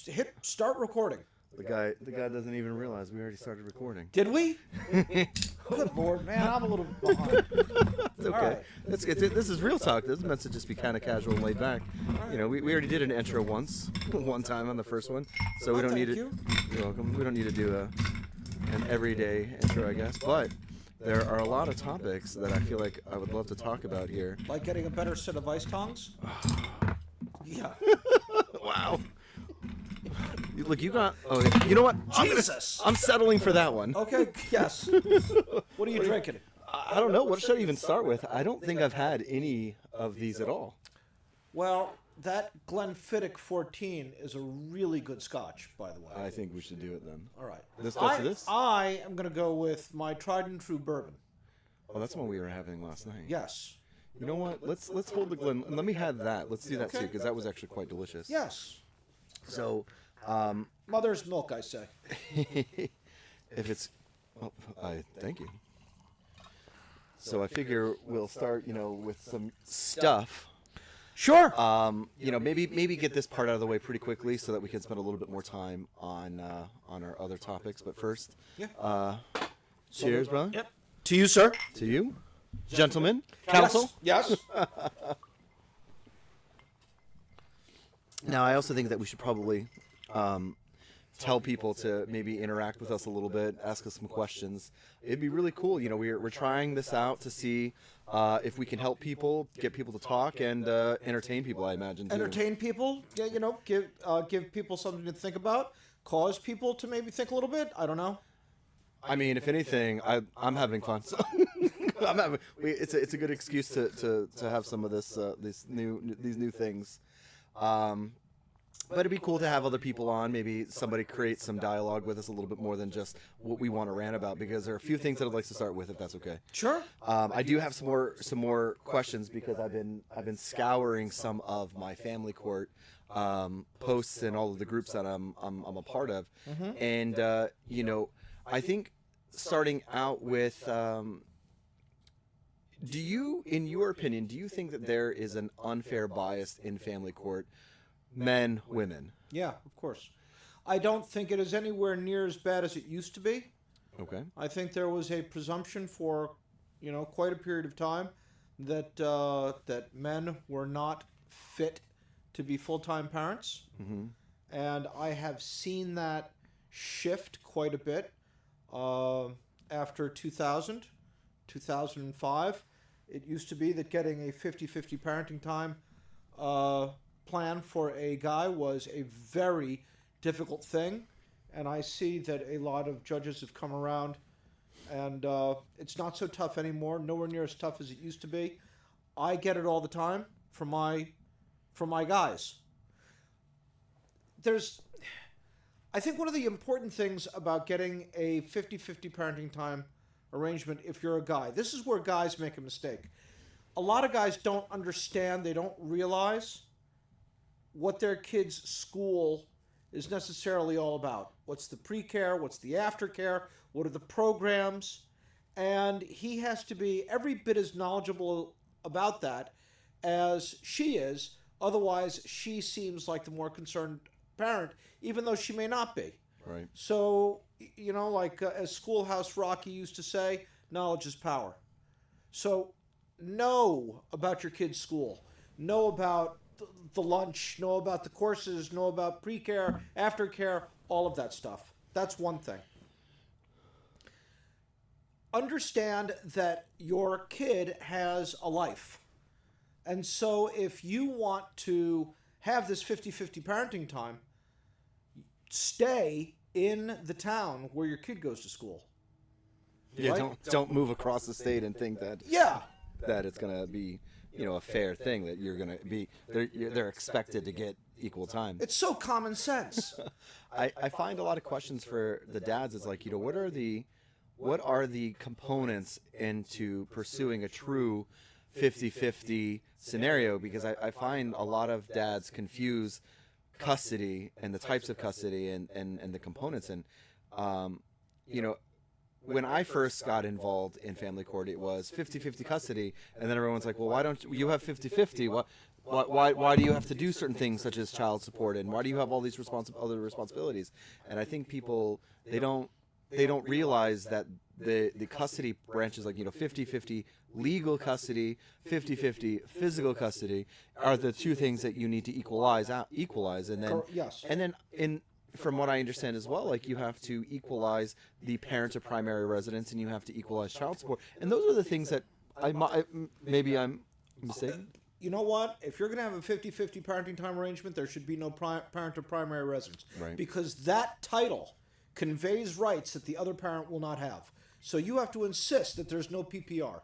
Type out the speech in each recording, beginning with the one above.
hit start recording. The guy doesn't even realize we already started recording. Did we? Good Lord, man, I'm a little behind. It's okay. Right. This is real talk. This is meant to just be kind of casual and laid back. Right. You know, we already did an intro one time on the first one, so we don't need it. Thank you. You're welcome. We don't need to do an everyday intro, I guess. But there are a lot of topics that I feel like I would love to talk about here. Like getting a better set of ice tongs? Yeah. Wow. Look, you got. Oh, you know what? Jesus. I'm settling for that one. Okay. Yes. What are you drinking? I don't know. What should I even start with? I don't think I've had any of these at all. Well, that Glenfiddich 14 is a really good Scotch, by the way. I think we should do it then. All right. Let's go to this. I am going to go with my tried and true bourbon. Oh, that's one we were having last night. Yes. You know what? Let's hold the Glen. Let me have that. Let's do that Okay. too, because that was actually quite delicious. Yes. So, Mother's milk, I say. if it's, well, thank you. So I figure we'll start, with some stuff. Sure. Maybe get this part out of the way pretty quickly so that we can spend a little bit more time on our other topics. But first, cheers, brother. Yep. To you, sir. To you, gentlemen, counsel. Yes. Now, I also think that we should probably tell people to maybe interact with us a little bit, ask us some questions. It'd be really cool. We're trying this out to see if we can help people, get people to talk, and entertain people, I imagine, too. Entertain people. Yeah, give people something to think about. Cause people to maybe think a little bit. I don't know. I mean, if anything, I'm having fun. So it's a good excuse to have some of these new things. But it'd be cool to have other people on. Maybe somebody create some dialogue with us a little bit more than just what we want to rant about. Because there are a few things that I'd like to start with, if that's okay. Sure. I do have some more questions because I've been scouring some of my family court posts and all of the groups that I'm a part of, and I think starting out with. In your opinion, do you think that there is an unfair bias in family court? Men, women. Yeah, of course. I don't think it is anywhere near as bad as it used to be. Okay. I think there was a presumption for, quite a period of time that that men were not fit to be full-time parents. Mm-hmm. And I have seen that shift quite a bit after 2000, 2005. It used to be that getting a 50-50 parenting time plan for a guy was a very difficult thing, and I see that a lot of judges have come around, and it's not so tough anymore. Nowhere near as tough as it used to be. I get it all the time from my guys. I think one of the important things about getting a 50-50 parenting time arrangement, if you're a guy, this is where guys make a mistake. A lot of guys don't understand, they don't realize what their kids' school is necessarily all about. What's the pre-care? What's the aftercare? What are the programs? And he has to be every bit as knowledgeable about that as she is. Otherwise, she seems like the more concerned parent, even though she may not be. Right. So, as Schoolhouse Rocky used to say, knowledge is power. So, know about your kid's school. Know about the lunch, know about the courses, know about pre-care, aftercare, all of that stuff. That's one thing. Understand that your kid has a life. And so if you want to have this 50-50 parenting time, stay in the town where your kid goes to school. Yeah, right? don't move across the state and think that that it's going to be a fair thing, that you're going to be they're expected to get equal time. It's so common sense. I find a lot of questions for the dads. It's like, what are the components into pursuing a true 50-50 scenario? Because I find a lot of dads confuse custody and the types of custody and the components. And when I first got involved in family court, it was 50-50 custody, and then everyone's like, well, why don't you have 50-50? Well, why do you have to do certain things such as child support, and why do you have all these other responsibilities? And I think people they don't realize that the custody branches, like 50-50 legal custody, 50-50 physical custody, are the two things that you need to equalize, and then Yes. and then in from what I understand as well, like you have to equalize the parent of primary residence, and you have to equalize child support, and those are the things that maybe I'm mistaken. You know what? If you're going to have a 50-50 parenting time arrangement, there should be no parent of primary residence. Right. Because that title conveys rights that the other parent will not have. So you have to insist that there's no PPR.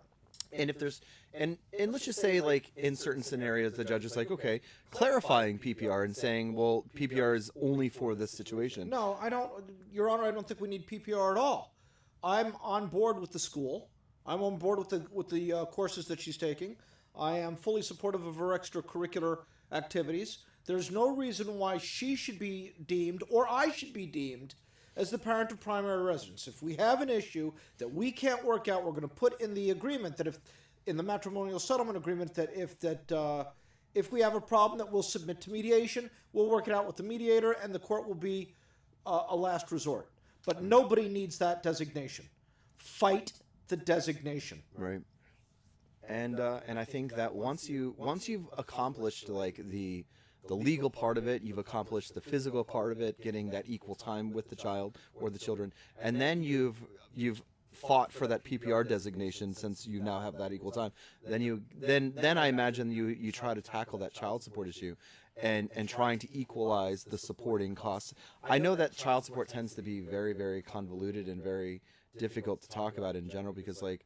And if there's and let's just say, like, in certain scenarios the judge is like, okay, clarifying PPR and saying, well, PPR is only for this situation. No, I don't, Your Honor, I don't think we need PPR at all. I'm on board with the school. I'm on board with the courses that she's taking. I am fully supportive of her extracurricular activities. There's no reason why she should be deemed, or I should be deemed, as the parent of primary residence. If we have an issue that we can't work out, we're going to put in the agreement that in the matrimonial settlement agreement, that if we have a problem, that we'll submit to mediation, we'll work it out with the mediator, and the court will be a last resort. But nobody needs that designation. Fight the designation. Right. And I think that once you've accomplished, like, the legal part of it, you've accomplished the physical part of it, getting that equal time with the child or the children, and then you've fought for that PPR designation, since you now have that equal time, then I imagine you try to tackle that child support issue and trying to equalize the supporting costs. I know that child support tends to be very, very convoluted and very difficult to talk about in general, because, like,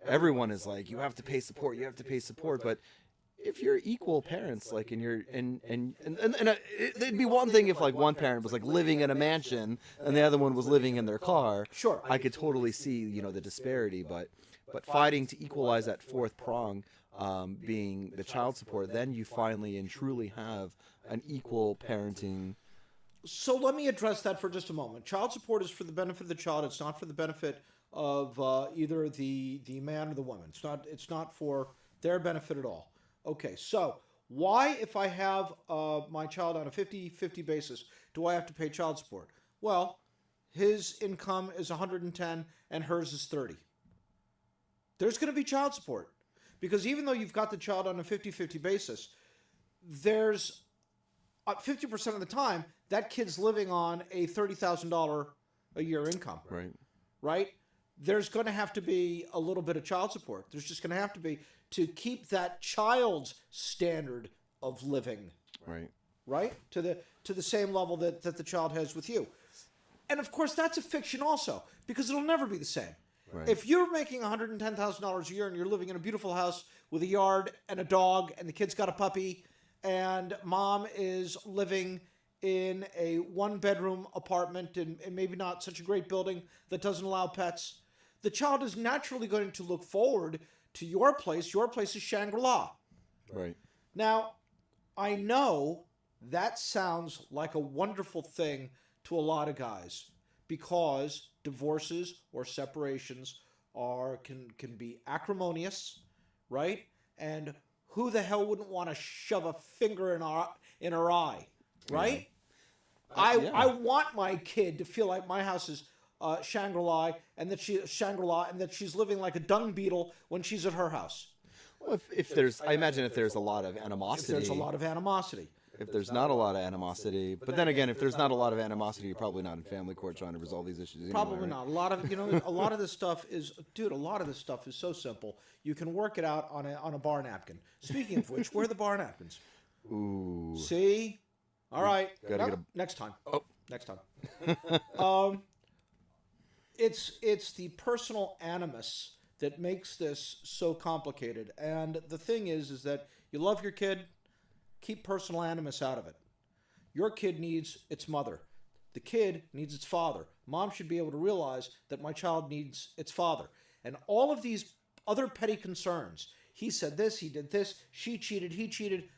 everyone is like, you have to pay support, but if you're equal parents, like, and you're and it'd be one thing if, like, one parent was, like, living in a mansion and the other one was living in their car. Sure. I could totally see, the disparity, but fighting to equalize that fourth prong, being the child support, then you finally and truly have an equal parenting. So let me address that for just a moment. Child support is for the benefit of the child. It's not for the benefit of either the man or the woman. It's not for their benefit at all. Okay, so why, if I have my child on a 50-50 basis, do I have to pay child support? Well, his income is 110 and hers is 30. There's going to be child support, because even though you've got the child on a 50-50 basis, there's 50% of the time that kid's living on a $30,000 a year income. Right? There's going to have to be a little bit of child support. There's just going to have to be, to keep that child's standard of living. Right? To the same level that the child has with you. And of course, that's a fiction also, because it'll never be the same. If you're making $110,000 a year and you're living in a beautiful house with a yard and a dog, and the kid's got a puppy, and mom is living in a one-bedroom apartment and maybe not such a great building that doesn't allow pets, the child is naturally going to look forward to your place. Your place is Shangri-La. Now, I know that sounds like a wonderful thing to a lot of guys, because divorces or separations can be acrimonious, right? And who the hell wouldn't want to shove a finger in her eye, right? Yeah. I want my kid to feel like my house is Shangri-La, and that she's living like a dung beetle when she's at her house. Well, if there's, I imagine if there's a lot of animosity. If there's a lot of animosity. If there's not a lot of animosity, but then again, if there's not a lot of animosity, you're probably not in family court trying to resolve these issues anyway. Probably not. A lot of this stuff is so simple. You can work it out on a bar napkin. Speaking of which, where are the bar napkins? Ooh. See? All right. Next time. Oh. Next time. It's the personal animus that makes this so complicated. And the thing is that you love your kid, keep personal animus out of it. Your kid needs its mother. The kid needs its father. Mom should be able to realize that my child needs its father. And all of these other petty concerns, he said this, he did this, she cheated, he cheated,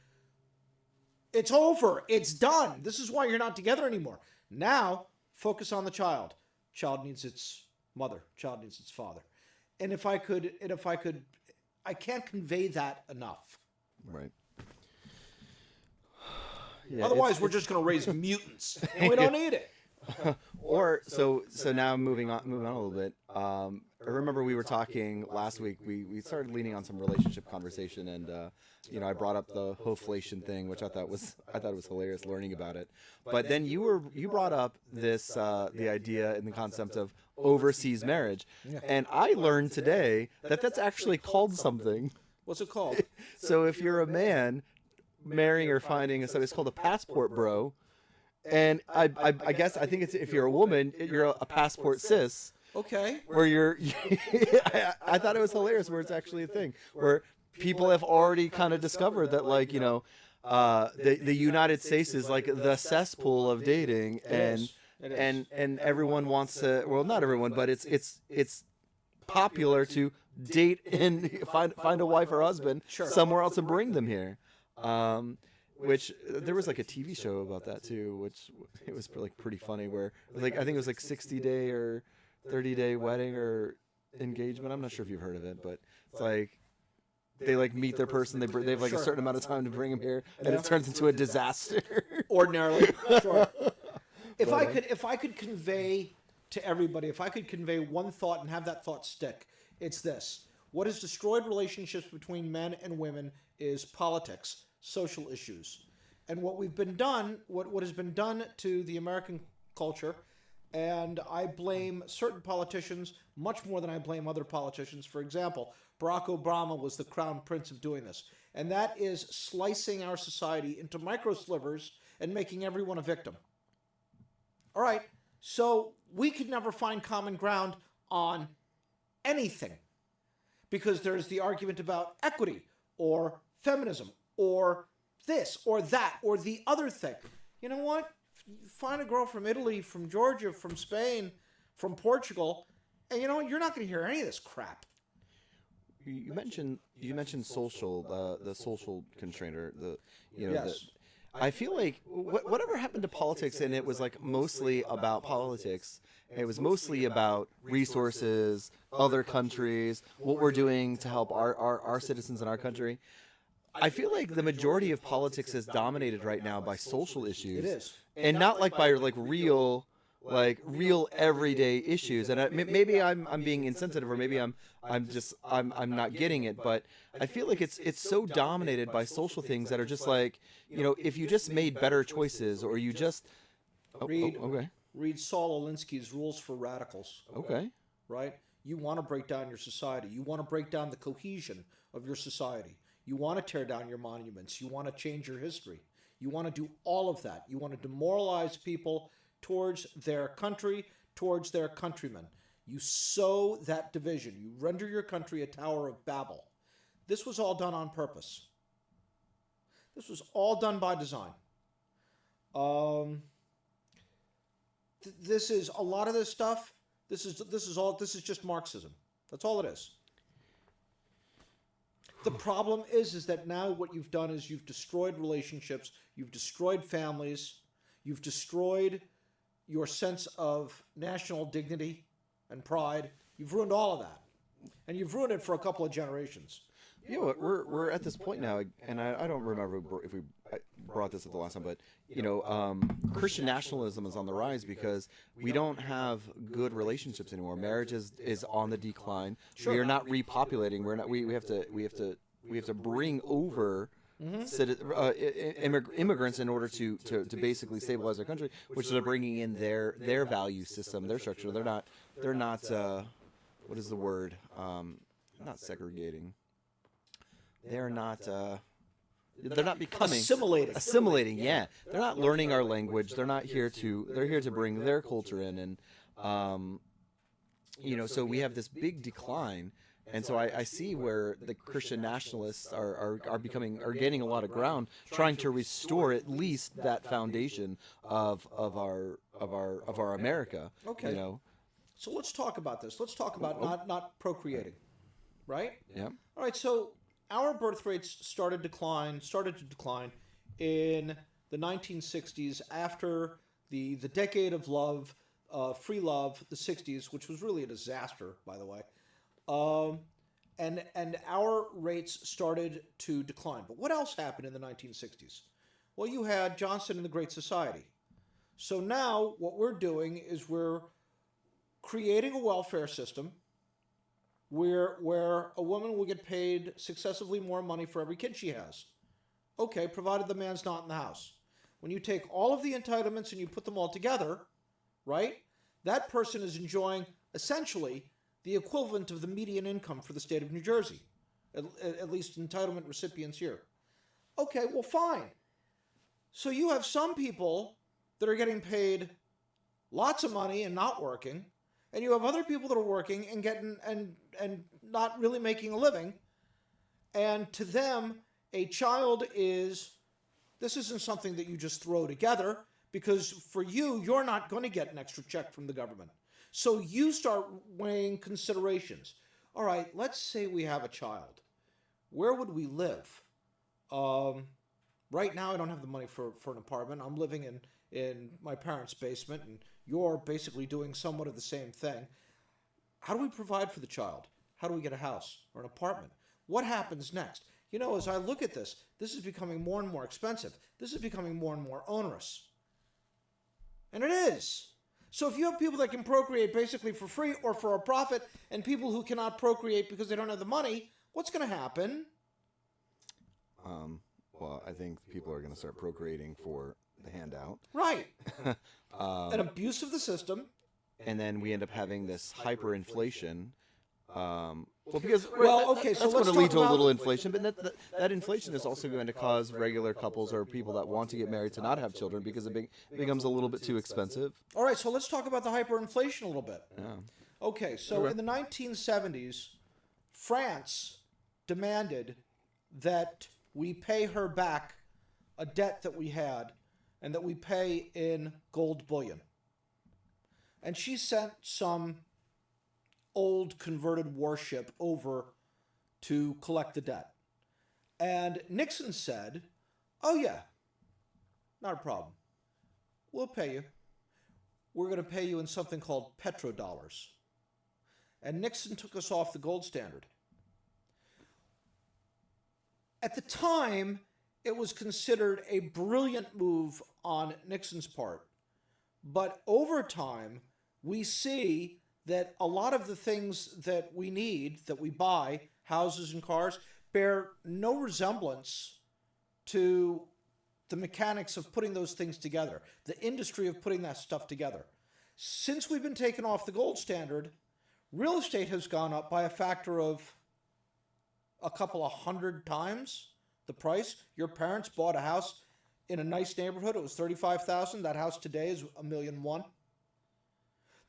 it's over. It's done. This is why you're not together anymore. Now, focus on the child. Child needs its mother. Child needs its father. And I can't convey that enough. Right. Yeah, Otherwise, we're just going to raise mutants, and we don't need it. Or so now moving on a little bit. I remember we were talking last week. We started leaning on some relationship conversation, and I brought up the hoflation thing, which I thought was hilarious learning about it. But then you brought up this the idea and the concept of overseas marriage, and I learned today that that's actually called something. What's it called? So if you're a man marrying or finding it's called a passport bro. And I guess I think it's if you're a woman, you're a passport cis. Okay. Where you're, I thought it was hilarious where it's actually a thing where people have already kind of discovered that the United States is like the cesspool of dating, and everyone wants to, well, not everyone, but it's popular to date and find a wife or husband somewhere else and bring them here. Which there was like a TV show about that too, which it was like pretty funny. Where I think it was like 60-day or 30-day wedding or engagement. I'm not sure if you've heard of it, but it's like they like meet their person. They have like a certain amount of time to bring them here, and it turns into a disaster. Ordinarily, sure. If I could convey to everybody, if I could convey one thought and have that thought stick, it's this: what has destroyed relationships between men and women is politics. Social issues, and what has been done to the American culture, and I blame certain politicians much more than I blame other politicians. For example, Barack Obama was the crown prince of doing this, and that is slicing our society into micro slivers and making everyone a victim. All right, so we could never find common ground on anything because there's the argument about equity or feminism or this, or that, or the other thing. You know what? Find a girl from Italy, from Georgia, from Spain, from Portugal, and you're not going to hear any of this crap. You mentioned social, the social constrainer, Yes. I feel like whatever happened to politics, and it was like mostly about politics. It was mostly about resources, other countries, what we're doing to help our citizens in our country. I feel like the majority of politics is dominated right now by social issues. It is. And not like by real everyday issues. And maybe I'm being insensitive, or maybe I'm not getting it, but I feel like it's so dominated by social things that are just like, if you just made better choices, or you just Read Saul Alinsky's Rules for Radicals. Okay. Right? You want to break down your society. You want to break down the cohesion of your society. You want to tear down your monuments. You want to change your history. You want to do all of that. You want to demoralize people towards their country, towards their countrymen. You sow that division. You render your country a Tower of Babel. This was all done on purpose. This was all done by design. This is a lot of this stuff. This is just Marxism. That's all it is. The problem is that now what you've done is you've destroyed relationships, you've destroyed families, you've destroyed your sense of national dignity and pride. You've ruined all of that. And you've ruined it for a couple of generations. We're at this point now, and I don't remember if we brought this up the last time, but Christian nationalism is on the rise because we don't have good relationships anymore. Marriage is on the decline. Sure. We are not repopulating. We have to bring over immigrants in order to basically stabilize our country, which they're bringing in their value system, their structure. They're not what is the word? Not segregating. They're not becoming assimilating. Yeah, they're not learning our language. They're here to bring their culture in, and so we have this big decline. And so I see where the Christian nationalists are gaining a lot of ground, trying to restore at least that foundation of our America. Okay. So let's talk about this. Let's talk about not procreating, right? Yeah. All right. So our birth rates started to decline in the 1960s after the decade of love, free love, the 60s, which was really a disaster, by the way. And our rates started to decline. But what else happened in the 1960s? Well, you had Johnson and the Great Society. So now what we're doing is we're creating a welfare system where a woman will get paid successively more money for every kid she has. Okay, provided the man's not in the house. When you take all of the entitlements and you put them all together, right, that person is enjoying essentially the equivalent of the median income for the state of New Jersey, at least entitlement recipients here. Okay, well, fine. So you have some people that are getting paid lots of money and not working, and you have other people that are working and getting and not really making a living. And to them, a child this isn't something that you just throw together, because for you, you're not going to get an extra check from the government. So you start weighing considerations. All right, let's say we have a child. Where would we live? Right now, I don't have the money for an apartment. I'm living in my parents' basement, and you're basically doing somewhat of the same thing. How do we provide for the child? How do we get a house or an apartment? What happens next? You know, as I look at this is becoming more and more expensive. This is becoming more and more onerous. And it is. So if you have people that can procreate basically for free or for a profit, and people who cannot procreate because they don't have the money, what's going to happen? Well, I think people are going to start procreating for the handout. Right. An abuse of the system. And then we end up having this hyperinflation. So let's going to lead to a about little inflation, but that inflation is also going to cause regular couples or people that want to get married to not have children because it becomes a little bit too expensive. All right, so let's talk about the hyperinflation a little bit. Yeah. Okay, so in the 1970s, France demanded that we pay her back a debt that we had and that we pay in gold bullion. And she sent some old converted warship over to collect the debt. And Nixon said, oh yeah, not a problem. We'll pay you. We're going to pay you in something called petrodollars. And Nixon took us off the gold standard. At the time, it was considered a brilliant move on Nixon's part. But over time, we see that a lot of the things that we need, that we buy, houses and cars, bear no resemblance to the mechanics of putting those things together, the industry of putting that stuff together. Since we've been taken off the gold standard, real estate has gone up by a factor of a couple of 100 times the price. Your parents bought a house in a nice neighborhood. It was $35,000. That house today is $1.1 million.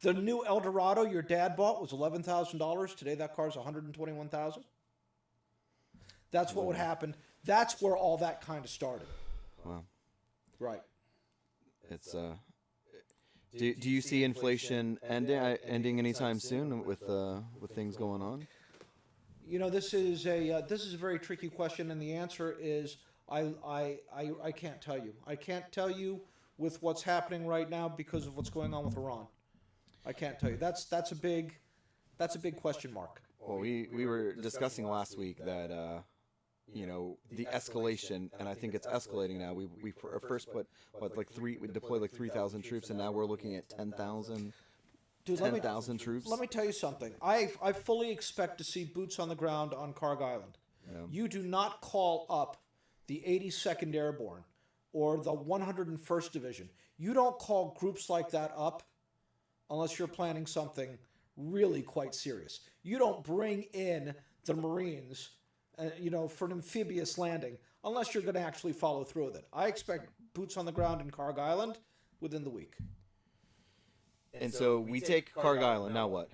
The new Eldorado your dad bought was $11,000. Today that car's $121,000. That's what would happen. That's where all that kind of started. Wow. Right. It's do you see inflation ending anytime soon with things going on? You know, this is a very tricky question, and the answer is I can't tell you. I can't tell you with what's happening right now because of what's going on with Iran. I can't tell you. That's a big question mark. Well, we were discussing last week that the escalation, and I think it's escalating now. We first put we deployed like 3,000 troops, and now we're looking at 10,000. 10,000 troops. Let me tell you something. I fully expect to see boots on the ground on Karg Island. Yeah. You do not call up the 82nd Airborne or the 101st Division. You don't call groups like that up unless you're planning something really quite serious. You don't bring in the Marines, for an amphibious landing unless you're going to actually follow through with it. I expect boots on the ground in Karg Island within the week. And so we take Karg Island, now what?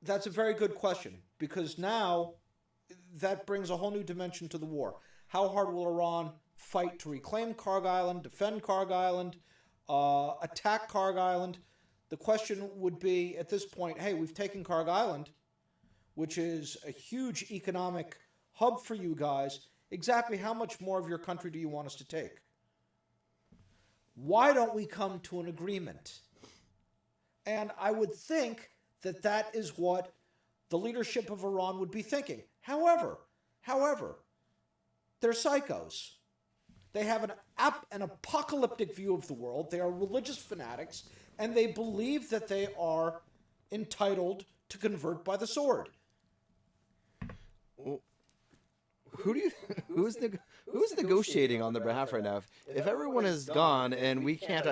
That's a very good question, because now that brings a whole new dimension to the war. How hard will Iran fight to reclaim Karg Island, defend Karg Island, attack Karg Island? The question would be, at this point, hey, we've taken Karg Island, which is a huge economic hub for you guys. Exactly how much more of your country do you want us to take? Why don't we come to an agreement? And I would think that that is what the leadership of Iran would be thinking. However, they're psychos. They have an apocalyptic view of the world. They are religious fanatics, and they believe that they are entitled to convert by the sword. Well, who's negotiating on their behalf right now? If everyone is gone and we can't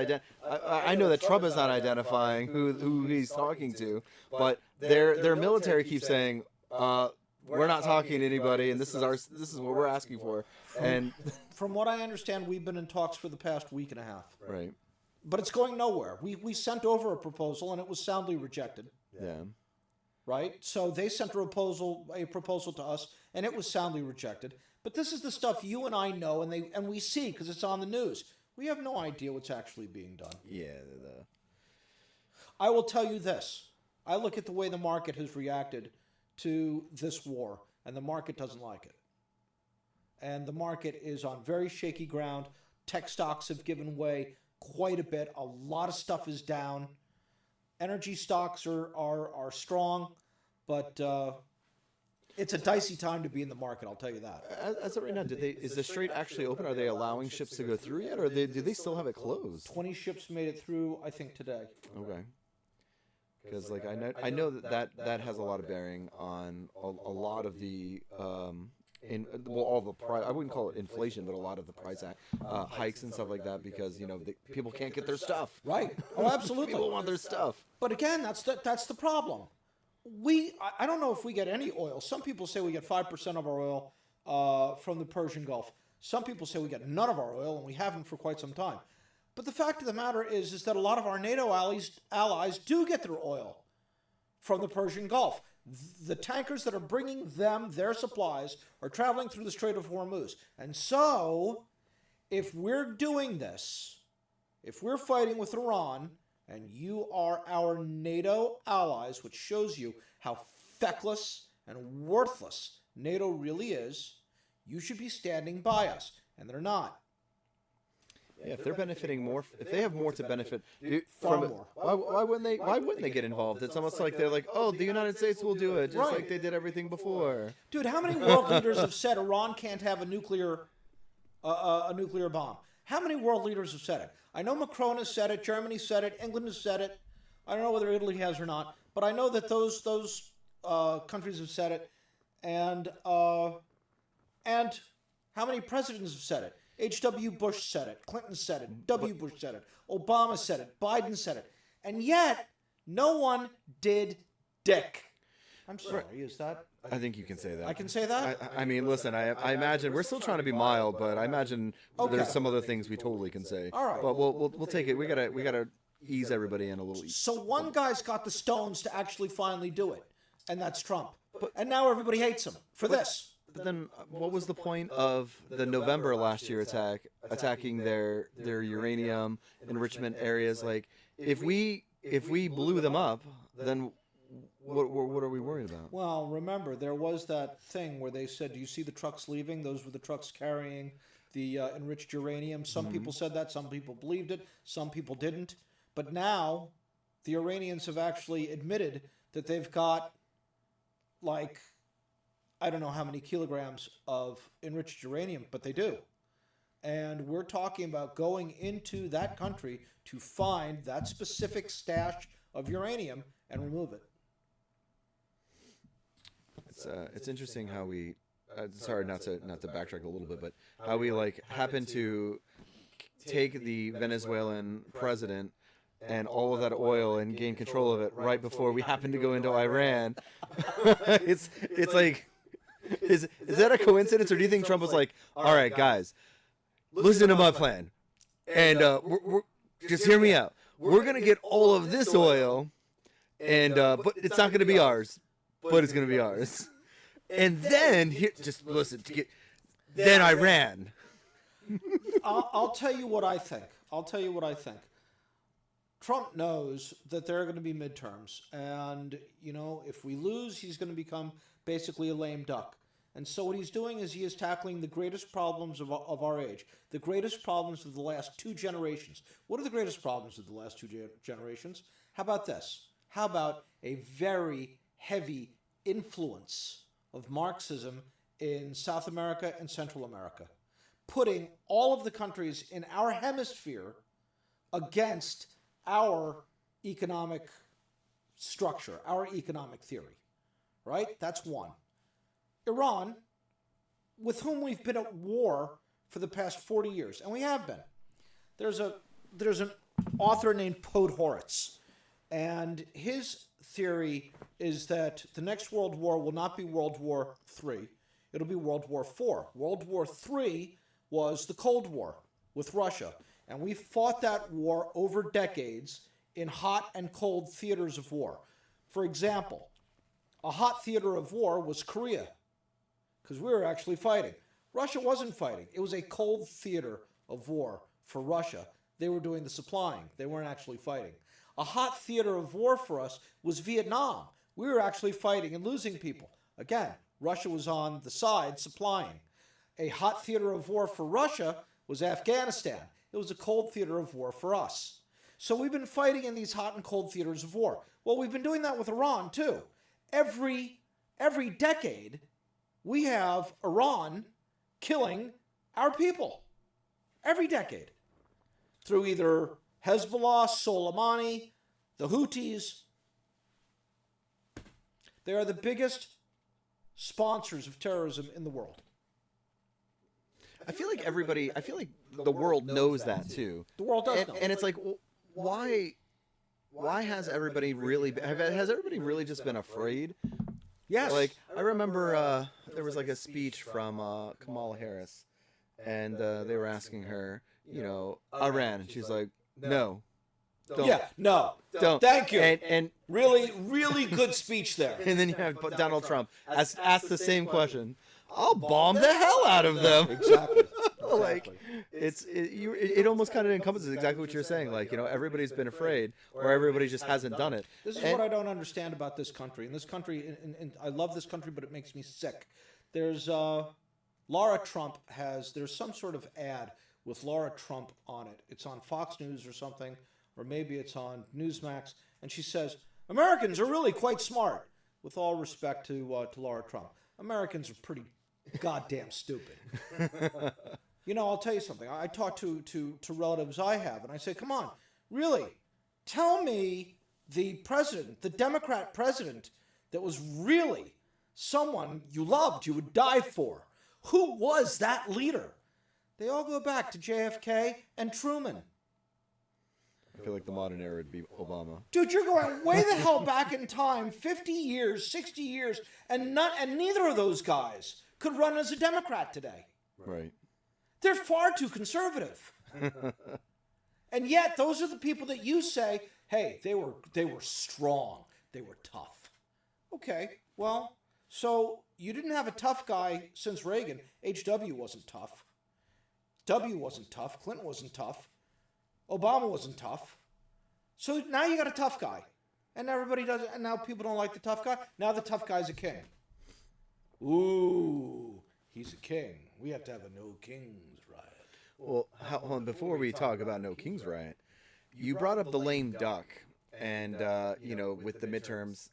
I know that Trump is not identifying who he's talking to, but their military keeps saying, we're not talking to anybody, and this is what we're asking for. And from what I understand, we've been in talks for the past week and a half. Right. But it's going nowhere. We sent over a proposal, and it was soundly rejected. Yeah. Right? So they sent a proposal to us, and it was soundly rejected. But this is the stuff you and I know, and we see because it's on the news. We have no idea what's actually being done. Yeah. I will tell you this. I look at the way the market has reacted to this war, and the market doesn't like it. And the market is on very shaky ground. Tech stocks have given way quite a bit. A lot of stuff is down. Energy stocks are strong, but it's a dicey time to be in the market, I'll tell you that. As of right now, is the Strait actually open? Are they allowing ships to go through yet, or do they still have it closed? 20 ships made it through, I think, today. Okay. Because like I know that has a lot of bearing on a lot of the all the price. I wouldn't call it inflation, but a lot of the price hikes and stuff like that, because people can't get their stuff. Right. Oh, absolutely. People want their stuff. But again, that's the problem. I don't know if we get any oil. Some people say we get 5% of our oil from the Persian Gulf. Some people say we get none of our oil, and we haven't for quite some time. But the fact of the matter is that a lot of our NATO allies do get their oil from the Persian Gulf. The tankers that are bringing them their supplies are traveling through the Strait of Hormuz. And so, if we're doing this, if we're fighting with Iran, and you are our NATO allies, which shows you how feckless and worthless NATO really is, you should be standing by us. And they're not. Yeah, if they're benefiting more, if they have more to benefit Far from it, more. why wouldn't they get involved? It's almost like they're like, oh, the United States will do it, just Right. like they did everything before. Dude, how many world leaders have said Iran can't have a nuclear bomb? How many world leaders have said it? I know Macron has said it, Germany said it, England has said it. I don't know whether Italy has or not, but I know that those countries have said it, and how many presidents have said it? H.W. Bush said it, Clinton said it, W. Bush said it, Obama said it, Biden said it, and yet no one did dick. I'm sorry, is that? I think you can say that. I can say that? I mean, listen, I imagine we're still trying to be mild, but I imagine there's some other things we totally can say. All right. But we'll take it. We gotta ease everybody in a little. So one guy's got the stones to actually finally do it, and that's Trump. And now everybody hates him for this. But then, what was the point of the November last year attacking their uranium enrichment areas? Like, if we blew them up, then what are we worried about? Well, remember, there was that thing where they said, do you see the trucks leaving? Those were the trucks carrying the enriched uranium. Some people said that. Some people believed it. Some people didn't. But now the Iranians have actually admitted that they've got, like, I don't know how many kilograms of enriched uranium, but they do. And we're talking about going into that country to find that specific stash of uranium and remove it. It's interesting how we. Sorry, not to backtrack a little bit, but how we happen to take the Venezuelan president and all of that oil and gain control of it right before we happen to go into Iran. it's like. Is that a coincidence, or do you think Trump was like, all right, guys, listen to my plan, and we're just hear me out. We're gonna get all of this oil, and but it's not gonna be ours, but it's gonna be ours. And then just listen to then Iran. I'll tell you what I think. Trump knows that there are going to be midterms, and if we lose, he's going to become basically a lame duck. And so what he's doing is he is tackling the greatest problems of our age, the greatest problems of the last two generations. What are the greatest problems of the last two generations? How about this? How about a very heavy influence of Marxism in South America and Central America? putting all of the countries in our hemisphere against our economic structure, our economic theory, right? That's one. Iran, with whom we've been at war for the past 40 years, and we have been. There's an author named Podhoretz, and his theory is that the next world war will not be World War III. It'll be World War IV. World War III was the Cold War with Russia, and we fought that war over decades in hot and cold theaters of war. For example, a hot theater of war was Korea, because we were actually fighting. Russia wasn't fighting. It was a cold theater of war for Russia. They were doing the supplying. They weren't actually fighting. A hot theater of war for us was Vietnam. We were actually fighting and losing people. Again, Russia was on the side supplying. A hot theater of war for Russia was Afghanistan. It was a cold theater of war for us. So we've been fighting in these hot and cold theaters of war. Well, we've been doing that with Iran too. Every decade, we have Iran killing our people. Every decade. Through either Hezbollah, Soleimani, the Houthis. They are the biggest sponsors of terrorism in the world. I feel like the world knows that too. The world does know. And it's like, why has everybody really just been afraid? Yes. Like, I remember there was like a speech from Kamala Harris, and they were asking her, Iran, and she's like, no. Don't. Yeah, no. Don't. Thank you. And really, really good speech there. and then you have Donald Trump ask the same question. I'll bomb the hell out of them. Exactly. Like, it almost kind of encompasses exactly what you're saying. Like, everybody's been afraid, or everybody just hasn't done it. This is what I don't understand about this country. And this country, and I love this country, but it makes me sick. There's Laura Trump there's some sort of ad with Laura Trump on it. It's on Fox News or something, or maybe it's on Newsmax, and she says, Americans are really quite smart. With all respect to Laura Trump, Americans are pretty goddamn stupid. I'll tell you something. I talk to relatives I have, and I say, come on, really, tell me the president, the Democrat president that was really someone you loved, you would die for. Who was that leader? They all go back to JFK and Truman. I feel like the modern era would be Obama. Dude, you're going way the hell back in time, 50 years, 60 years, and neither of those guys could run as a Democrat today. Right. They're far too conservative. And yet, those are the people that you say, hey, they were strong. They were tough. Okay, well, so you didn't have a tough guy since Reagan. H.W. wasn't tough. W. wasn't tough. Clinton wasn't tough. Obama wasn't tough. So now you got a tough guy. And everybody does it. And now people don't like the tough guy. Now the tough guy's a king. Ooh, he's a king. We have to have a no kings riot. Well, before we talk about no kings riot, you brought up the lame duck, and with the midterms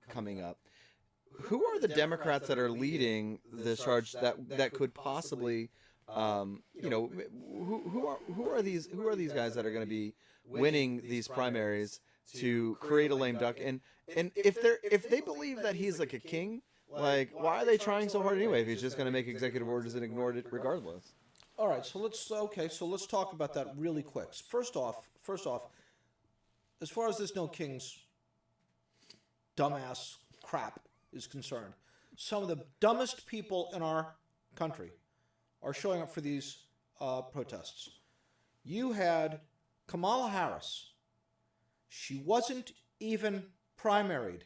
coming up, who are the Democrats that are leading the charge that could possibly, who are these guys that are going to be winning these primaries to create a lame duck? And if they believe that he's like a king, like, why are they trying so hard anyway if he's just going to make executive orders and ignore it regardless? All right, so let's talk about that really quick. First off, as far as this no kings dumbass crap is concerned, some of the dumbest people in our country are showing up for these protests. You had Kamala Harris. She wasn't even primaried.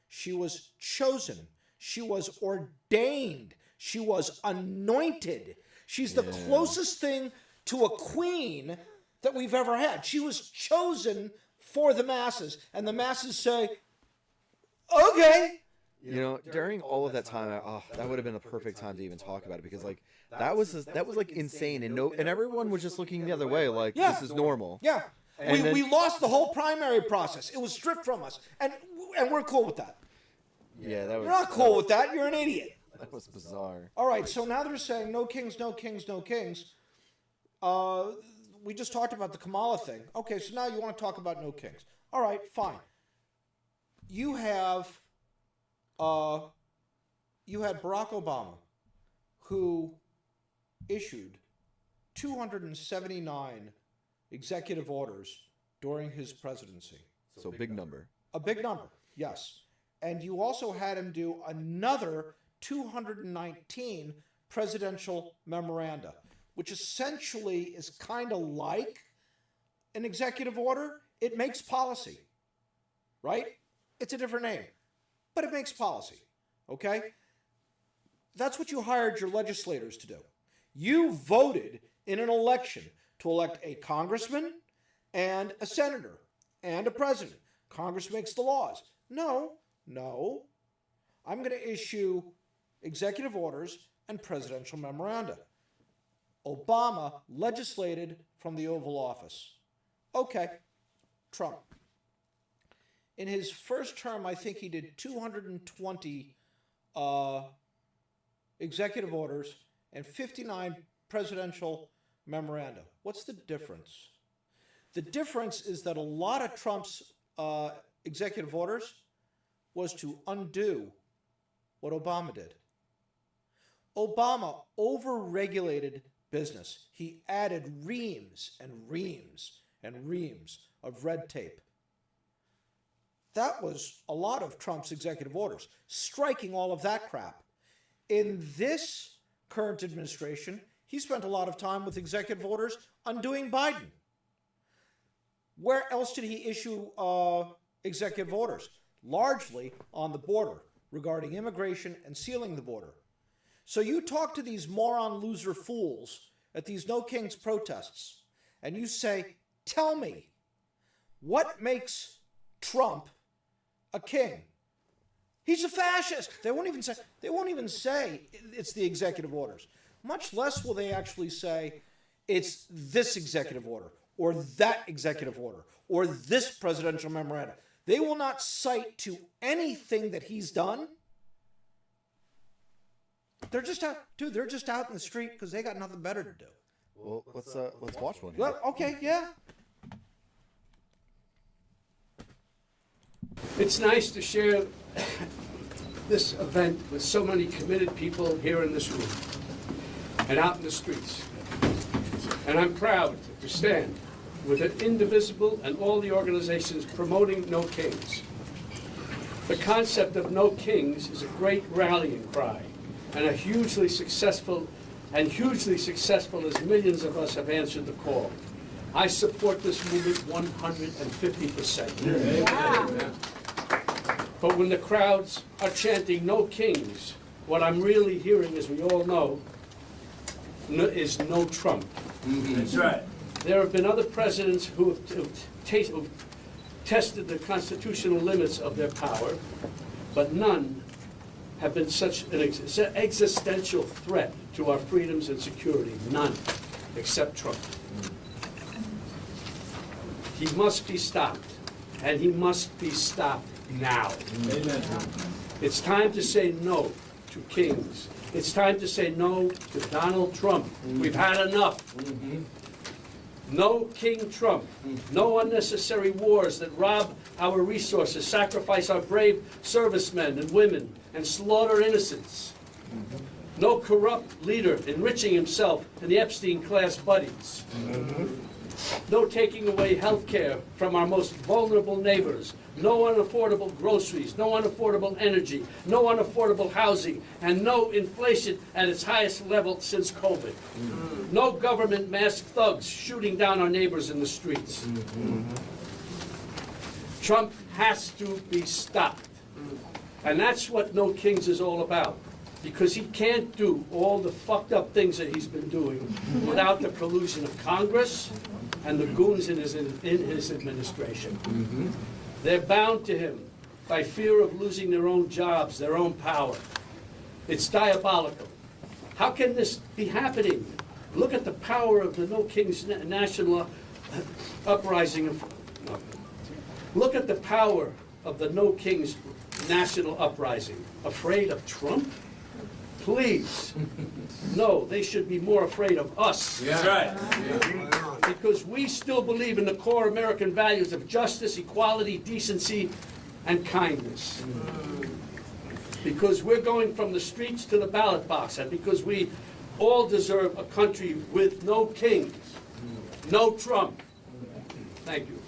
She was chosen. She was ordained. She was anointed. She's the closest thing to a queen that we've ever had. She was chosen for the masses, and the masses say, okay. During all of that time, that would have been the perfect time to even talk about it, because like that was like insane, and everyone was just looking the other way, like this is normal. Yeah, we lost the whole primary process. It was stripped from us, and we're cool with that. Yeah, that was. You're not cool with that. You're an idiot. That was bizarre. All right, so now they're saying no kings, no kings, no kings. We just talked about the Kamala thing. Okay, so now you want to talk about no kings. All right, fine. You had Barack Obama, who issued 279 executive orders during his presidency. So big number. A big number, yes. And you also had him do another 219 presidential memoranda, which essentially is kind of like an executive order. It makes policy, right? It's a different name, but it makes policy, okay? That's what you hired your legislators to do. You voted in an election to elect a congressman and a senator and a president. Congress makes the laws. No. I'm going to issue executive orders and presidential memoranda. Obama legislated from the Oval Office. Okay, Trump. In his first term, I think he did 220 executive orders and 59 presidential memoranda. What's the difference? The difference is that a lot of Trump's executive orders was to undo what Obama did. Obama overregulated business. He added reams and reams and reams of red tape. That was a lot of Trump's executive orders, striking all of that crap. In this current administration, he spent a lot of time with executive orders undoing Biden. Where else did he issue executive orders? Largely on the border, regarding immigration and sealing the border. So you talk to these moron loser fools at these No Kings protests, and you say, tell me, what makes Trump a king? He's a fascist. They won't even say it's the executive orders. Much less will they actually say it's this executive order or that executive order or this presidential memorandum. They will not cite to anything that he's done. They're just out, dude. They're just out in the street because they got nothing better to do. Well, let's watch one. Well, okay, yeah. It's nice to share this event with so many committed people here in this room and out in the streets. And I'm proud to stand with an Indivisible and all the organizations promoting No Kings. The concept of No Kings is a great rallying cry and hugely successful as millions of us have answered the call. I support this movement 150%. Wow. But when the crowds are chanting No Kings, what I'm really hearing, as we all know, is no Trump. That's right. There have been other presidents who have tested the constitutional limits of their power, but none have been such an existential threat to our freedoms and security. None, except Trump. He must be stopped, and he must be stopped now. Amen. It's time to say no to kings. It's time to say no to Donald Trump. We've had enough. No King Trump. No unnecessary wars that rob our resources, sacrifice our brave servicemen and women, and slaughter innocents. No corrupt leader enriching himself and the Epstein class buddies. No taking away health care from our most vulnerable neighbors. No unaffordable groceries, no unaffordable energy, no unaffordable housing, and no inflation at its highest level since COVID. No government masked thugs shooting down our neighbors in the streets. Trump has to be stopped. And that's what No Kings is all about. Because he can't do all the fucked up things that he's been doing without the collusion of Congress and the goons in his administration. They're bound to him by fear of losing their own jobs, their own power. It's diabolical. How can this be happening? Look at the power of the No Kings national uprising. Look at the power of the No Kings national uprising. Afraid of Trump? Please. No, they should be more afraid of us. That's right. Because we still believe in the core American values of justice, equality, decency, and kindness. Because we're going from the streets to the ballot box, and because we all deserve a country with no kings, no Trump. Thank you.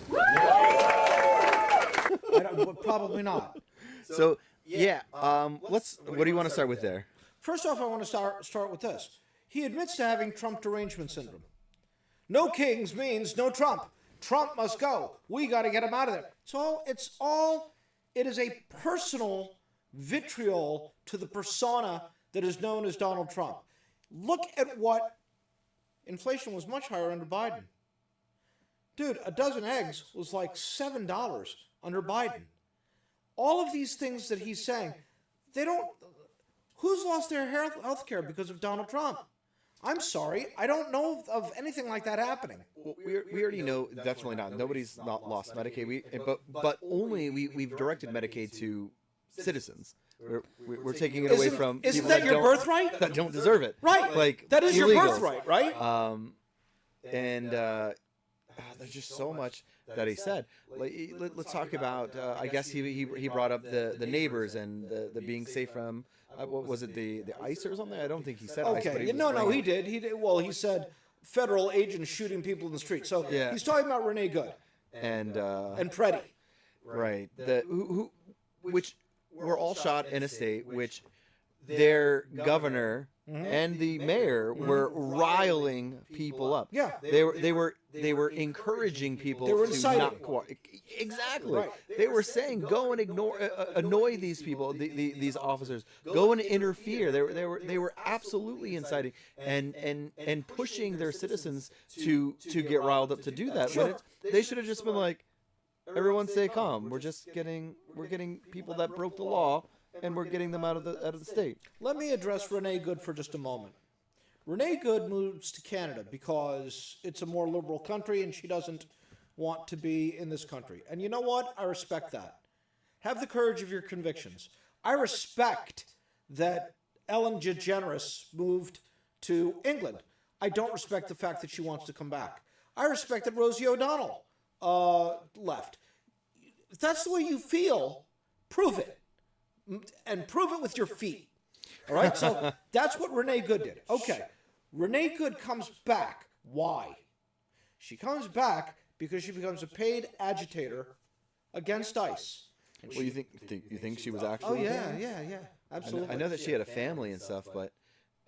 Probably not. So yeah, what do you want to start with there? First off, I want to start with this. He admits to having Trump derangement syndrome. No kings means no Trump. Trump must go. We got to get him out of there. It is a personal vitriol to the persona that is known as Donald Trump. Look at what inflation was much higher under Biden. Dude, a dozen eggs was like $7 under Biden. All of these things that he's saying, who's lost their health care because of Donald Trump? I'm sorry, I don't know of anything like that happening. Well, we already know definitely not. Nobody's not lost Medicaid. But only we've directed Medicaid to citizens. We're taking it away from Isn't people that your birthright? that don't deserve it. Right. Like that is illegals. your birthright, right? There's just so much that he said. Let's talk about. I guess he brought up the neighbors and the being safe from. What was it, the ICE or something? I don't think he said ICE. But Okay. No, he did. He did. Well, he said federal agents shooting people in the street. So Yeah. he's talking about Renee Good and Preddy. right, which were all shot in a state which their governor and the mayor were riling people up. Yeah. They were encouraging people They were to inciting. not cooperate. Exactly. Right. They were saying go and annoy these people, these officers. Go and interfere. They were absolutely inciting and pushing their citizens to get riled up to do that. Sure. They should have just been like, everyone stay calm. We're getting people that broke the law, and we're getting them out of the state. Let me address Renee Good for just a moment. Renee Good moves to Canada because it's a more liberal country and she doesn't want to be in this country. And you know what? I respect that. Have the courage of your convictions. I respect that Ellen DeGeneres moved to England. I don't respect the fact that she wants to come back. I respect that Rosie O'Donnell left. If that's the way you feel, prove it. And prove it with your feet. All right? So that's what Renee Good did. Okay. Renee Good comes back. Why? She comes back because she becomes a paid agitator against ICE. Well, you think she was Oh, actually? yeah. Absolutely. I know that she had a family and stuff,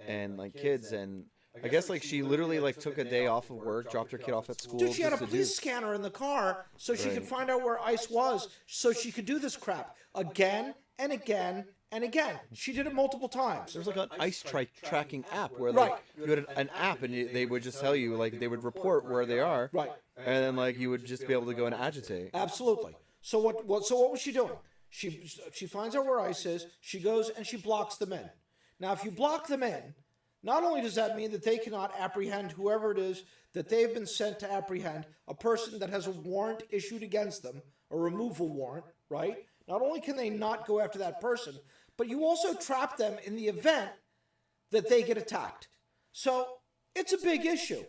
and like kids, and I guess like she literally like took a day off of work, dropped her kid off at school. Dude, she had a just to police scanner in the car so she could find out where ICE was so she could do this crap again and again and again. She did it multiple times. There was like an ICE tracking app where Right. like you had an app and they would just tell you, like they would report where they are, Right. and then like you would just be able to go and agitate. Absolutely. So what was she doing? She finds out where ICE is. She goes and she blocks them in. Now, if you block them in, not only does that mean that they cannot apprehend whoever it is that they've been sent to apprehend, a person that has a warrant issued against them, a removal warrant, right? Not only can they not go after that person, but you also trap them in the event that they get attacked. So it's a big issue.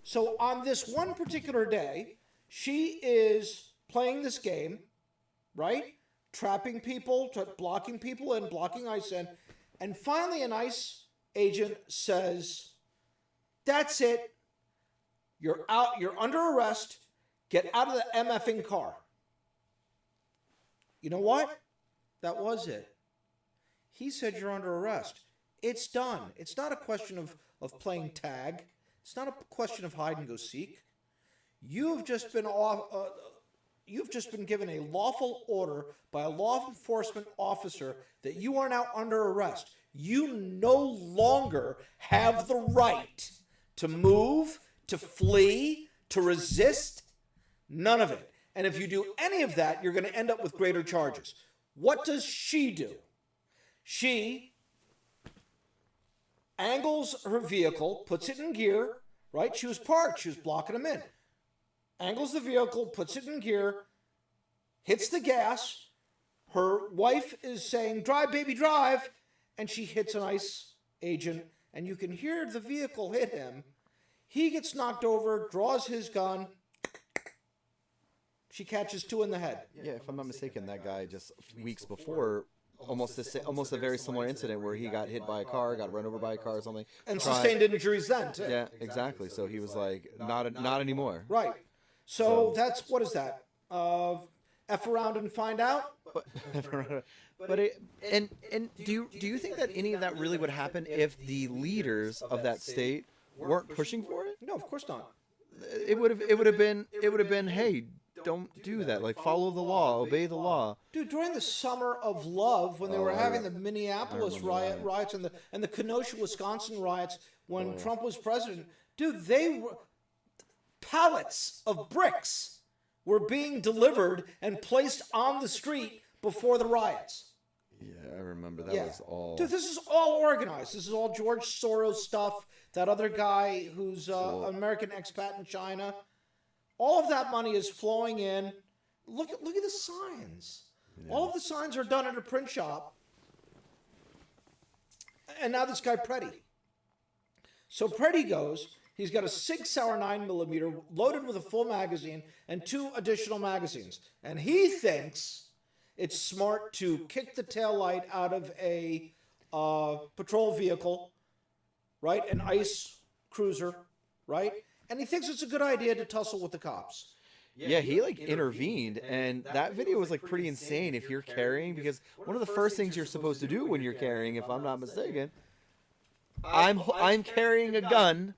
So on this one particular day, she is playing this game, right? Trapping people, blocking people in, blocking ICE in. And finally an ICE agent says, that's it. You're out. You're under arrest. Get out of the MFing car. You know what? That was it. He said you're under arrest. It's done. It's not a question of playing tag. It's not a question of hide and go seek. You've just been given a lawful order by a law enforcement officer that you are now under arrest. You no longer have the right to move, to flee, to resist. None of it. And if you do any of that, you're going to end up with greater charges. What does she do? She angles her vehicle, puts it in gear, right? She was parked. She was blocking them in. Angles the vehicle, puts it in gear, hits the gas. Her wife is saying, drive, baby, drive. and she hits an ICE agent, and you can hear the vehicle hit him. He gets knocked over, draws his gun. She catches 2 in the head. Yeah, if I'm not mistaken, that guy just weeks before almost a very similar incident where he got hit by a car, got run over by a car or something, And sustained injuries then, too. Yeah, exactly. So he was like, not anymore. Right. So that's, what is that? F around and find out? But do you think that any of that really would happen if the leaders of that state weren't pushing for it? No, of course not. It would have been, hey, don't do that. Like, follow the law, obey the law. Dude, during the summer of love, when they were having the Minneapolis riots and the Kenosha, Wisconsin riots, when Trump was president, dude, they were pallets of bricks were being delivered and placed on the street before the riots. Yeah, I remember that was all. Dude, this is all organized. This is all George Soros stuff. That other guy who's an American expat in China. All of that money is flowing in. Look at the signs. Yeah. All of the signs are done at a print shop. And now this guy Preddy. So Preddy goes. He's got a Sig Sauer 9mm loaded with a full magazine and 2 additional magazines. And he thinks it's smart to kick the taillight out of a patrol vehicle, right? An ICE cruiser, right? And he thinks it's a good idea to tussle with the cops. Yeah, he like intervened, and that video was like pretty insane if you're carrying, because one of the first things you're supposed to do when you're carrying, if I'm not mistaken, I'm carrying a gun,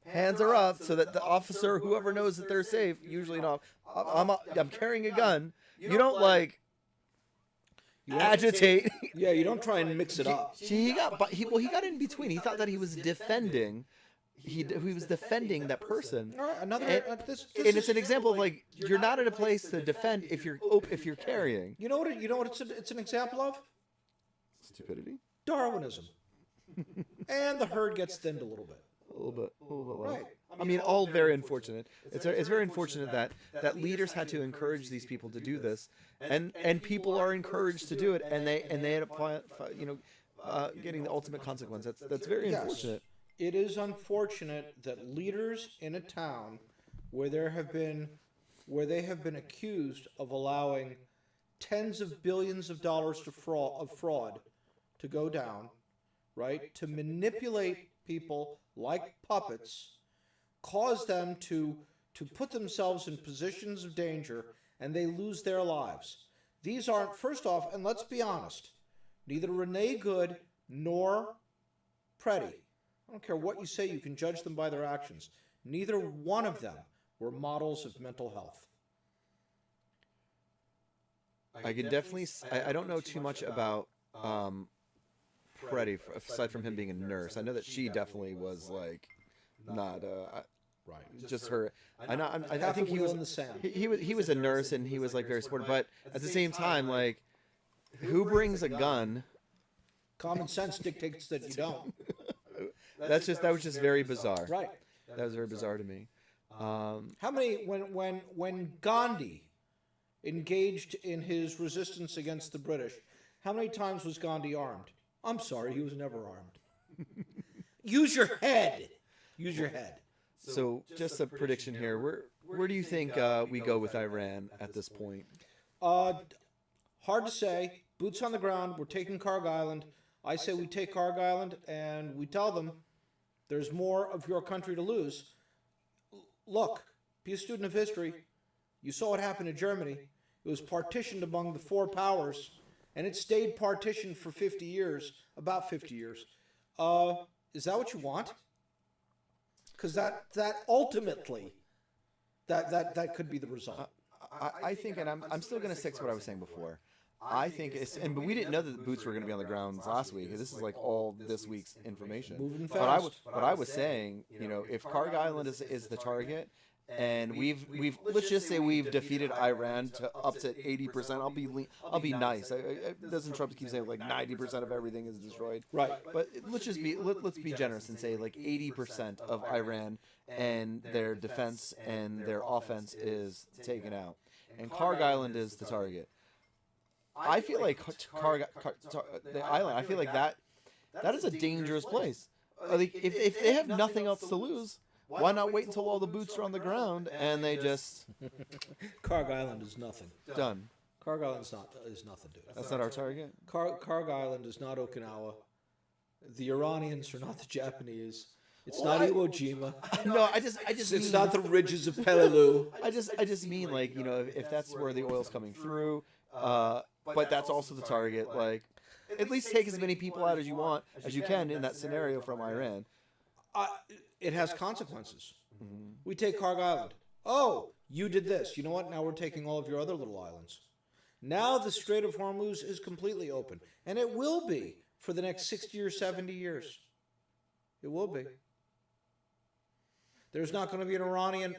hands are up, so that the officer, whoever knows that they're safe, usually not, I'm carrying a gun. You don't like agitate. Yeah, you don't try and mix it up. He got in between. He thought that he was defending. He was defending that person. All right, and it's an example of like, you're not in a place to defend if you're carrying. You know what it's an example of? Stupidity. Darwinism. And the herd gets thinned a little bit. A little bit. Right. I mean, all very unfortunate. It's very unfortunate that leaders had to encourage these people to do this, and people are encouraged to do it, and they end up getting the ultimate consequence. That's very unfortunate. It is unfortunate that leaders in a town where they have been accused of allowing tens of billions of dollars of fraud to go down, right? To manipulate people like puppets, cause them to put themselves in positions of danger, and they lose their lives. These aren't, first off, and let's be honest, neither Renee Good nor Preddy, I don't care what you say, you can judge them by their actions. Neither one of them were models of mental health. I can definitely. I don't know too much about Preddy, aside from him being a nurse. I know that she definitely was like not Right. just her. I think he was in the sand. He was a nurse, and he was like very supportive. But at the same time, like, who brings a gun? Common sense dictates that you don't. That was just very bizarre. Right. That was very bizarre to me. How many when Gandhi engaged in his resistance against the British, how many times was Gandhi armed? I'm sorry, he was never armed. Use your head. Use your head. So, just a prediction here. Where do you think we go with Iran at this point? Hard to say. Boots on the ground. We're taking Karg Island. I say we take Karg Island and we tell them there's more of your country to lose. Look, be a student of history. You saw what happened in Germany. It was partitioned among the 4 powers, and it stayed partitioned for 50 years, about 50 years. Is that what you want? Because that ultimately, that could be the result. I think, and I'm still going to stick to what I was saying before. I think but we didn't know that the boots were going to be on the grounds last week. This is like all this week's information. Moving fast. But I was saying, if Karg Island is the target, and we've let's just say we've defeated Iran to up to 80%. I'll be nice. Doesn't Trump keep saying like 90% of everything is destroyed? Right. But let's be generous and say like 80% of Iran and their defense and their offense is taken out, and Karg Island is the target. I feel like the island. I feel like that is a dangerous place. Like, if they have nothing else to lose, why not wait until all the boots are on the ground and they just Karg Island is nothing. done? Karg Island is nothing, dude. That's not our target. Karg Island is not Okinawa. The Iranians are not the Japanese. It's Well, not Iwo Jima. No, I just It's mean, not the ridges of Peleliu. I just mean, like, if that's where the oil's coming through, but that's also the target. Like, at least take as many people out as you want, as you can in that scenario from Iran. It has consequences. We take Karg Island. Oh, you did this. You know what? Now we're taking all of your other little islands. Now the Strait of Hormuz is completely open, and it will be for the next 60 or 70 years. It will be. There's not going to be an Iranian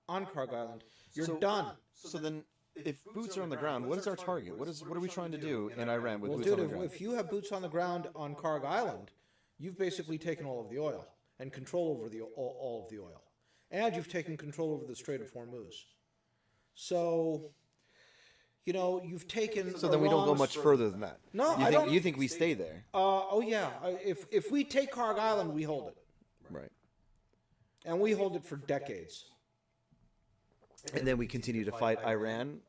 on Karg Island. You're done. So then, if boots are on the ground, what is our target? What are we trying to do in Iran with Well, boots dude, on the ground? if you have boots on the ground on Karg Island, you've basically taken all of the oil and control over all of the oil. And you've taken control over the Strait of Hormuz. So, you've taken... So then we don't go much further than that. No, You think we stay there? Oh, yeah. If we take Karg Island, we hold it. Right. And we hold it for decades. And then we continue to fight Iran.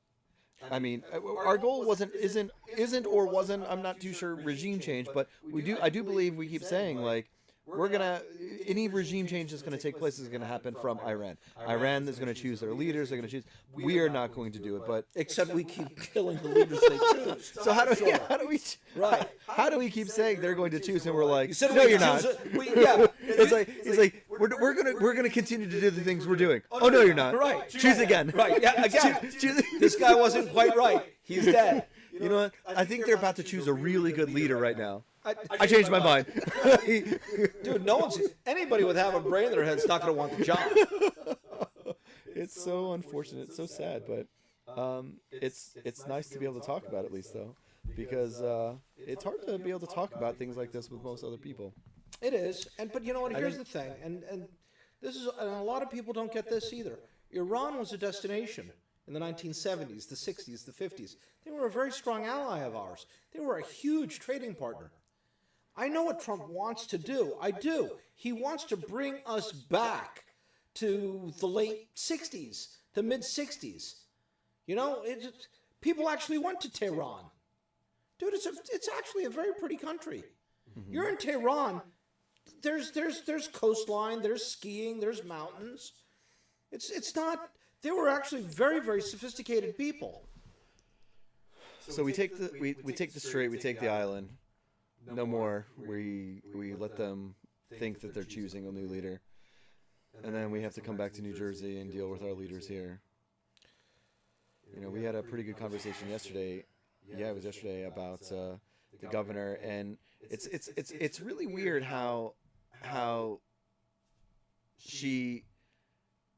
I mean, our goal isn't or wasn't, I'm not too sure, regime change, but I do believe we keep saying, like, any regime change that's going to take place is going to happen from Iran. Iran is going to choose their leaders. They're going to choose. We are not going to do it, but Except we keep killing the leaders they choose. so how do we keep saying they're going to choose and we're like, no, you're not. It's like we're gonna continue to do the things we're doing. Oh no, you're not. Right. Choose again. Right. Yeah. Again. Choose- This guy wasn't quite right. He's dead. You know what? I think they're about to choose a really good leader right now. I changed my mind. Dude, anybody with half a brain in their head's not going to want the job. It's so unfortunate, so sad, but it's nice to be able to talk about it, at least though, because it's hard to be able to talk about things like this with most other people. It is, but you know what? Here's the thing, and a lot of people don't get this either. Iran was a destination in the 1970s, the 60s, the 50s. They were a very strong ally of ours. They were a huge trading partner. I know what Trump wants to do. I do. He wants to bring us back to the late 60s, the mid 60s. People actually went to Tehran. Dude, it's actually a very pretty country. Mm-hmm. You're in Tehran. There's coastline. There's skiing. There's mountains. It's not. They were actually very, very sophisticated people. So we take the strait. We take the island. No more. We let them think that they're choosing a new leader, and then we have to come back to New Jersey and deal with our leaders here. We had a pretty good conversation yesterday. Yeah, it was yesterday about the governor, and it's really weird how she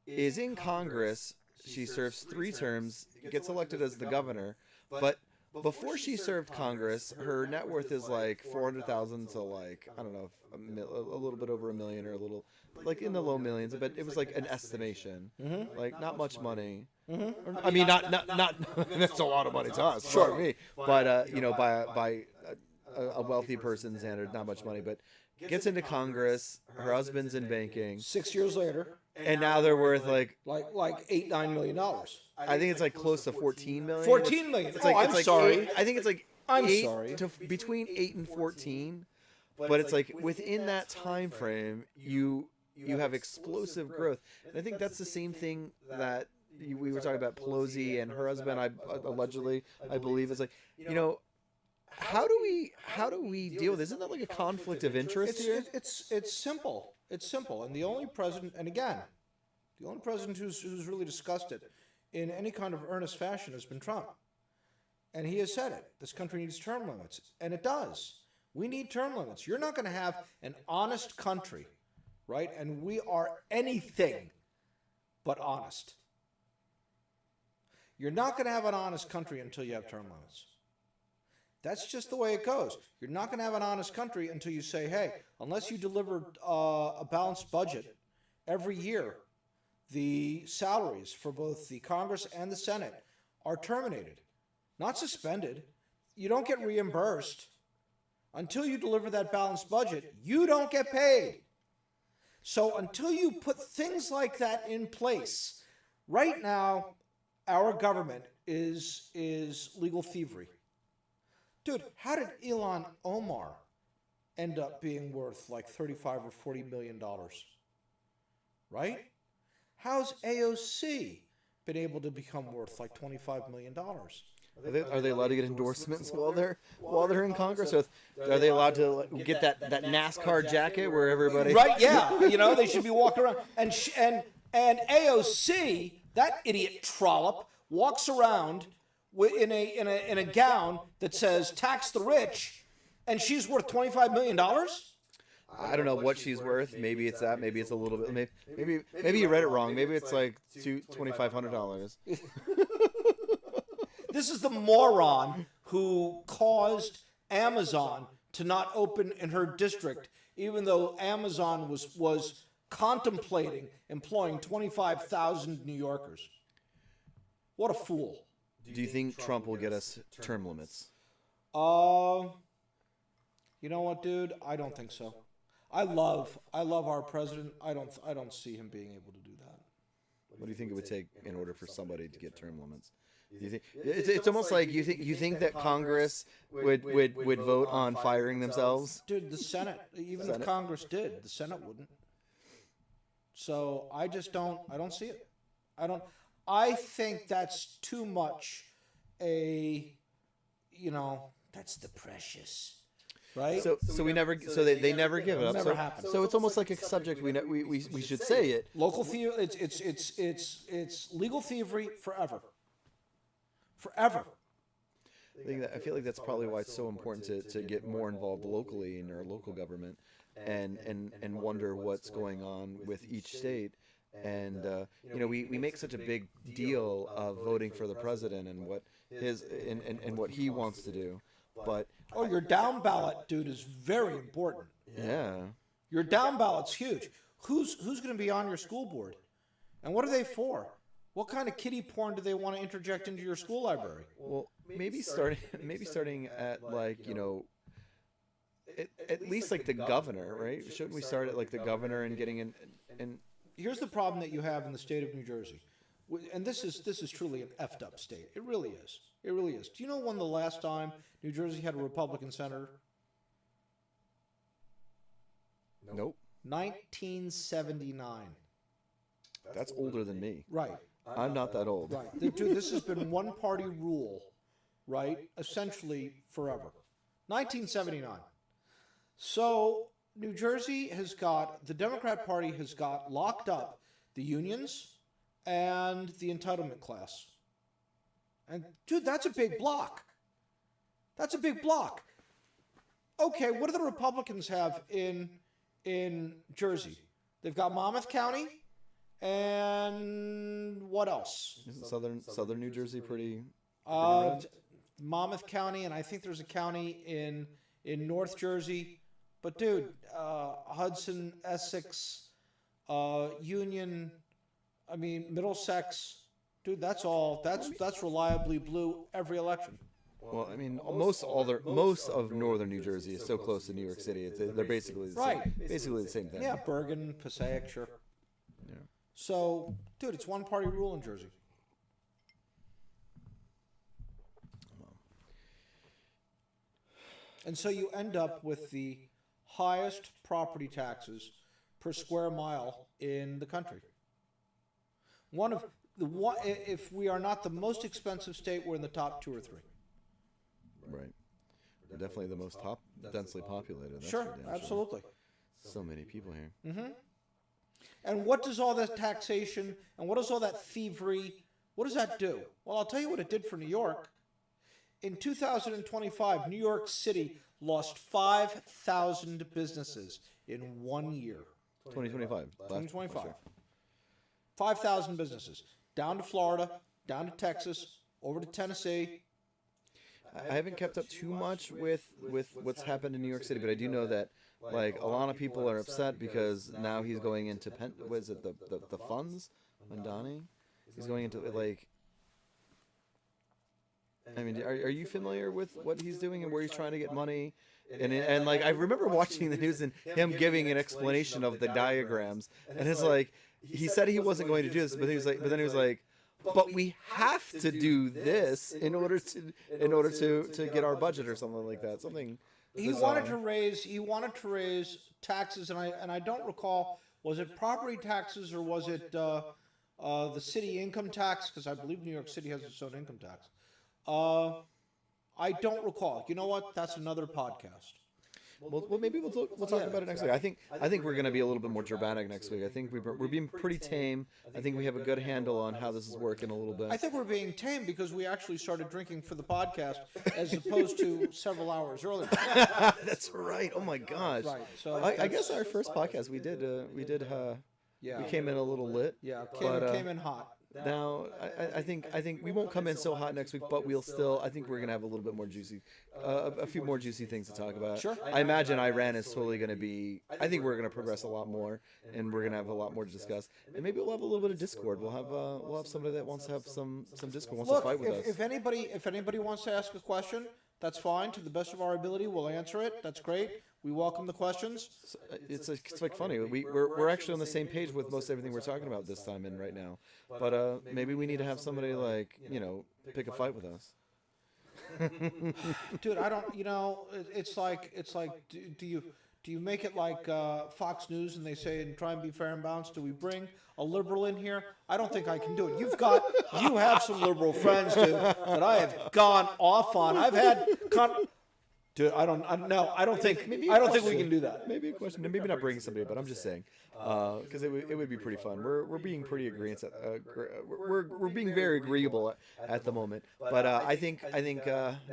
is in Congress. She serves 3 terms, gets elected as the governor, but before she served Congress, her net worth is like $400,000 to like, I don't know, a little bit over $1 million, or a little, like in the low millions, but it was like an estimation, like not much money. Mm-hmm. I mean, not that's a lot of money to us, sure, me, but by a wealthy person's standard, not much money, but gets into Congress. Her husband's in banking. 6 years later, and now they're worth like $8-9 million. I think it's like close to 14 million. 14 million. It's like, I'm sorry. I think it's like sorry. Between 8 and 14, but it's like within that time frame, you have explosive growth. And I think that's the same thing that we were talking about Pelosi and her husband. I believe is like, how do we deal with this? Isn't that like a conflict of interest here? It's simple. It's simple. And the only president, who's really discussed it in any kind of earnest fashion has been Trump. And he has said it. This country needs term limits. And it does. We need term limits. You're not going to have an honest country, right? And we are anything but honest. You're not going to have an honest country until you have term limits. That's just the way it goes. You're not going to have an honest country until you say, hey, unless you deliver a balanced budget every year, the salaries for both the Congress and the Senate are terminated, not suspended. You don't get reimbursed. Until you deliver that balanced budget, you don't get paid. So until you put things like that in place, right now, our government is legal thievery. Dude, how did Elon Omar end up being worth like 35 or 40 million dollars? Right? How's AOC been able to become worth like $25 million? Are they allowed to get endorsements while they're in Congress? Or are they allowed to get that NASCAR jacket where everybody? Right? Yeah. They should be walking around. And AOC, that idiot trollop, walks around in a gown that says "tax the rich," and she's worth $25 million. I don't know what she's worth. Maybe it's that. Maybe it's a little bit. Maybe you read it wrong. Maybe it's like $2,500. This is the moron who caused Amazon to not open in her district, even though Amazon was contemplating employing 25,000 New Yorkers. What a fool. Do you think Trump will get us term limits? You know what, dude? I don't think so. I love our president. I don't see him being able to do that. What do you think it would take in order for somebody to get term limits? Do you think it's almost like you think that Congress would vote on firing themselves? Dude, the Senate, even if Congress did, the Senate wouldn't. So I don't see it. I think that's too much that's the precious. Right? So they never give it up. Never happens. So it's almost like a subject we should say it. Local thievery. It's legal thievery forever. Forever. I feel like that's probably why it's so important to get more involved locally in our local government, and wonder what's going on with each state. And we make such a big deal of voting for the president and what what he wants to do, but your down ballot, dude, is very important. Yeah, your down ballot's huge. Who's going to be on your school board, and what are they for? What kind of kiddie porn do they want to interject into your school library? Well, maybe starting at at least like the governor, right? Shouldn't we start at like the governor and getting in? Here's the problem that you have in the state of New Jersey, and this is truly an effed up state. It really is. It really is. Do you know when the last time New Jersey had a Republican senator? Nope. 1979. That's older than me. Right. I'm not that old. Right. Dude, this has been one party rule, right? Essentially forever. 1979. So New Jersey the Democrat Party has got locked up the unions and the entitlement class. And dude, that's a big block. That's a big block. Okay, what do the Republicans have in Jersey? They've got Monmouth County, and what else? Isn't southern New Jersey pretty red? Monmouth County, and I think there's a county in North Jersey. But dude, Hudson, Essex, Union, Middlesex, dude, that's reliably blue every election. Well, most of northern New Jersey is so close to New York City. They're basically the same thing. Yeah, Bergen, Passaic, sure. Yeah. So, dude, it's one party rule in Jersey. And so you end up with the highest property taxes per square mile in the country. If we are not the most expensive state, we're in the top 2 or 3. Right. We're definitely the most densely populated. That's Sure, absolutely. So many people here. Mm-hmm. And what does all that taxation and what does all that thievery, what does that do? Well, I'll tell you what it did for New York. In 2025, New York City lost 5,000 businesses in 1 year. 2025. 2025. 5,000 businesses. Down to Florida, down to Texas, over to Tennessee. I haven't kept up too much with what's happened in New York City, but I do know that a lot of people are upset because now he's going into the funds, Mandani? He's going into I mean, are you familiar with what he's doing and where he's trying to get money? And like I remember watching the news and him giving an explanation of the diagrams, and it's like he said he wasn't going to do this, but then he was like, but we have to do this in order to get our budget or something like that. Something. He wanted to raise taxes, and I don't recall, was it property taxes or was it the city income tax? Because I believe New York City has its own income tax. I don't recall. You know what? That's another podcast. Well, maybe we'll talk about it next week. I think we're going to be a little bit more dramatic next week. I think we're being pretty tame. I think we have a good handle on how this is working a little bit. I think we're being tame because we actually started drinking for the podcast as opposed to several hours earlier. That's right. Oh my gosh. Right. So I guess our first podcast we came in a little lit. Yeah, came in hot. Now, I think we won't come in so hot next week, but we'll still. I think we're gonna have a little bit more juicy, a few more juicy things to talk about. Sure. I imagine Iran is totally gonna be. I think we're gonna progress a lot more, and we're gonna have a lot more to discuss. And maybe we'll have a little bit of Discord. We'll have somebody that wants to have some Discord, wants to fight with us. If anybody wants to ask a question, that's fine. To the best of our ability, we'll answer it. That's great. We welcome the questions. It's like funny. We're actually on the same page with most everything we're talking about this time and right now. But maybe we need to have somebody pick a fight with us. Dude, I don't. It's like. Do you make it like Fox News and they say and try and be fair and balanced? Do we bring a liberal in here? I don't think I can do it. You have some liberal friends, dude, that I have gone off on. I've had. Dude, I don't think we can do that. Maybe a question. Maybe not bringing somebody, but I'm just saying, because it would be pretty fun. We're being pretty agreeable. We're being very agreeable at the moment. But I think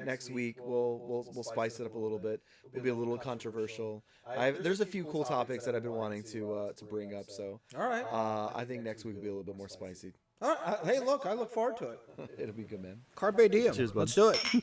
next week we'll spice it up a little bit. We'll be a little controversial. There's a few cool topics that I've been wanting to bring up. So all right. I think next week will be a little bit more spicy. All right. Hey, look, I look forward to it. It'll be good, man. Carpe diem. Cheers, bud. Let's do it.